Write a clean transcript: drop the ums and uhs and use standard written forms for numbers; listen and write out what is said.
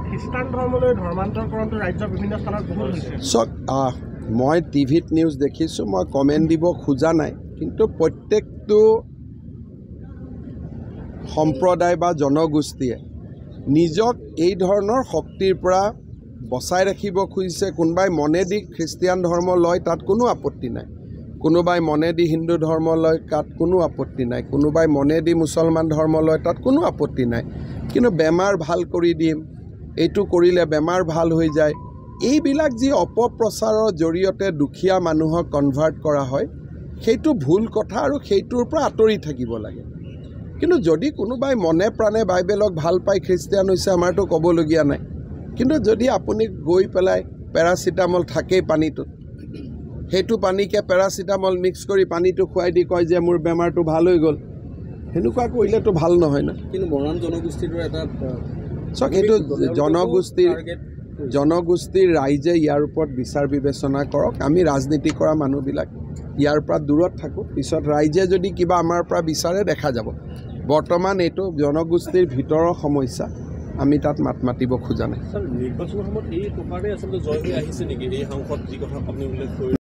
খ্ৰীষ্টান ধৰ্মলৈ ধৰ্মান্তৰকৰণটো ৰাজ্যৰ বিভিন্ন স্থানত বহুত হৈছে। চাওক, মই টিভিত নিউজ দেখিছোঁ, মই কমেণ্ট দিব খোজা নাই, কিন্তু প্ৰত্যেকটো সম্প্ৰদায় বা জনগোষ্ঠীয়ে নিজক এই ধৰণৰ শক্তিৰ পৰা বচাই ৰাখিব খুজিছে। কোনোবাই মনেদি খ্ৰীষ্টিয়ান ধৰ্ম লয়, তাত কোনো আপত্তি নাই। কোনোবাই মনেদি হিন্দু ধৰ্ম লয়, তাত কোনো আপত্তি নাই। কোনোবাই মনেদি মুছলমান ধৰ্ম লয়, তাত কোনো আপত্তি নাই। কিন্তু বেমাৰ ভাল কৰি দিম, এইটো কৰিলে বেমাৰ ভাল হৈ যায়, এইবিলাক যি অপপ্ৰচাৰৰ জৰিয়তে দুখীয়া মানুহক কনভাৰ্ট কৰা হয়, সেইটো ভুল কথা আৰু সেইটোৰ পৰা আঁতৰি থাকিব লাগে। কিন্তু যদি কোনোবাই মনে প্ৰাণে বাইবেলক ভাল পাই খ্ৰীষ্টিয়ান হৈছে, আমাৰতো ক'বলগীয়া নাই। কিন্তু যদি আপুনি গৈ পেলাই পেৰাচিটামল থাকেই পানীটোত, সেইটো পানীকে পেৰাচিটামল মিক্স কৰি পানীটো খুৱাই দি কয় যে মোৰ বেমাৰটো ভাল হৈ গ'ল, সেনেকুৱা কৰিলেতো ভাল নহয় না। কিন্তু মৰাণ জনগোষ্ঠীৰ এটা চাওক, এইটো জনগোষ্ঠীৰ ৰাইজে ইয়াৰ ওপৰত বিচাৰ বিবেচনা কৰক। আমি ৰাজনীতি কৰা মানুহবিলাক ইয়াৰ পৰা দূৰত থাকোঁ। পিছত ৰাইজে যদি কিবা আমাৰ পৰা বিচাৰে দেখা যাব। বৰ্তমান এইটো জনগোষ্ঠীৰ ভিতৰৰ সমস্যা, আমি তাত মাত মাতিব খোজা নাই। নিৰ্বাচনৰ সময়ত এই টকাৰে আচলতে জয় হৈ আহিছে নেকি এই সাংসদ, যি কথা আপুনি উল্লেখ কৰিলে?